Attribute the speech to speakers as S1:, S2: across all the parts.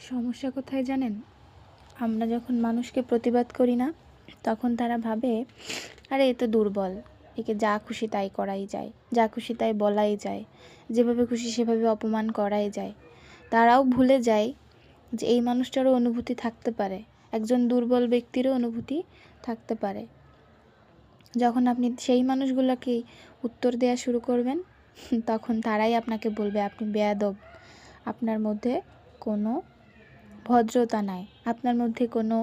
S1: সমস্যা কোথায় জানেন? আমরা যখন মানুষকে প্রতিবাদ করি না, তখন তারা ভাবে আরে এ তো দুর্বল, একে যা খুশি তাই করাই যায়, যা খুশি তাই বলাই যায়, যেভাবে খুশি সেভাবে অপমান করাই যায়। তারাও ভুলে যায় যে এই মানুষটারও অনুভূতি থাকতে পারে, একজন দুর্বল ব্যক্তিরও অনুভূতি থাকতে পারে। যখন আপনি সেই মানুষগুলোকেই উত্তর দেওয়া শুরু করবেন, তখন তারাই আপনাকে বলবে আপনি বেয়াদব, আপনার মধ্যে কোনো ভদ্রতা নাই, আপনার মধ্যে কোনো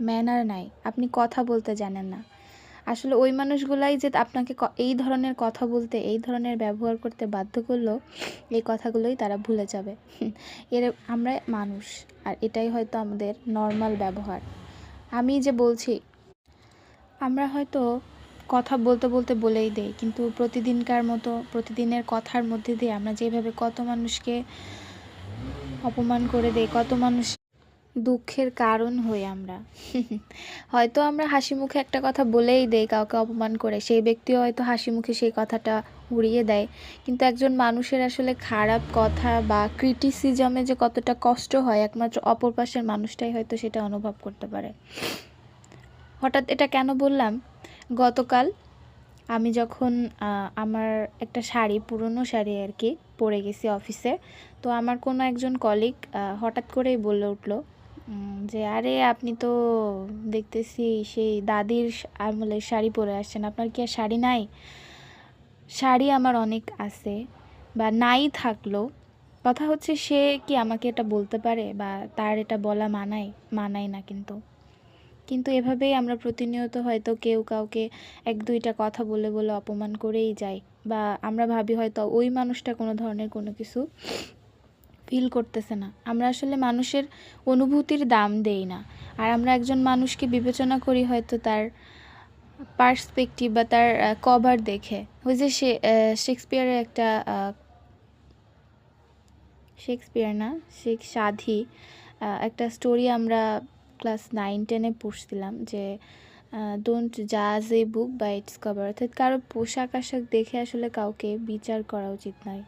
S1: ম্যানার নাই, আপনি কথা বলতে জানেন না। আসলে ওই মানুষগুলাই যে আপনাকে এই ধরনের কথা বলতে, এই ধরনের ব্যবহার করতে বাধ্য করলো, এই কথাগুলোই তারা ভুলে যাবে। আমরা মানুষ, আর এটাই হয়তো আমাদের নর্মাল ব্যবহার। আমি যে বলছি, আমরা হয়তো কথা বলতে বলতে বলেই দেই, কিন্তু প্রতিদিনকার মতো প্রতিদিনের কথার মধ্যে দিয়ে আমরা যেভাবে কত মানুষকে অপমান করে দেই, কত মানুষ দুঃখের কারণ হই আমরা। হয়তো আমরা হাসি মুখে একটা কথা বলেই দেই কাউকে অপমান করে, সেই ব্যক্তিও হয়তো হাসি মুখে সেই কথাটা উড়িয়ে দেয়, কিন্তু একজন মানুষের আসলে খারাপ কথা বা ক্রিটিসিজমে যে কতটা কষ্ট হয় একমাত্র অপর পাশের মানুষটাই হয়তো সেটা অনুভব করতে পারে। হঠাৎ এটা কেন বললাম? গতকাল আমি যখন আমার একটা শাড়ি, পুরনো শাড়ি আর কি, পরে গেছি অফিসে, তো আমার কোনো একজন কলিগ হঠাৎ করেই বলে উঠলো যে আরে আপনি তো দেখতেছি সেই দাদির আমলের শাড়ি পরে আসছেন, আপনার কি আর শাড়ি নাই? শাড়ি আমার অনেক আছে, বা নাই থাকলো, কথা হচ্ছে সে কি আমাকে এটা বলতে পারে, বা তার এটা বলা মানায় না। কিন্তু এভাবেই আমরা প্রতিনিয়ত হয়তো কেউ কাউকে এক দুইটা কথা বলে বলে অপমান করেই যাই, বা আমরা ভাবি হয়তো ওই মানুষটা কোনো ধরনের কোনো কিছু ফিল করতেছে না। আমরা আসলে মানুষের অনুভূতির দাম দেই না, আর আমরা একজন মানুষকে বিবেচনা করি হয়তো তার পার্সপেক্টিভ বা তার কভার দেখে। ওই যে শেক্সপিয়ারের একটা শেক্সপিয়ার না, শেখ সাধী, একটা স্টোরি আমরা ক্লাস 9-10-এ পড়ছিলাম যে ডোন্ট জাজ এ বুক বাই ইটস কভার, অর্থাৎ কারো পোশাক আশাক দেখে আসলে কাউকে বিচার করা উচিত নয়।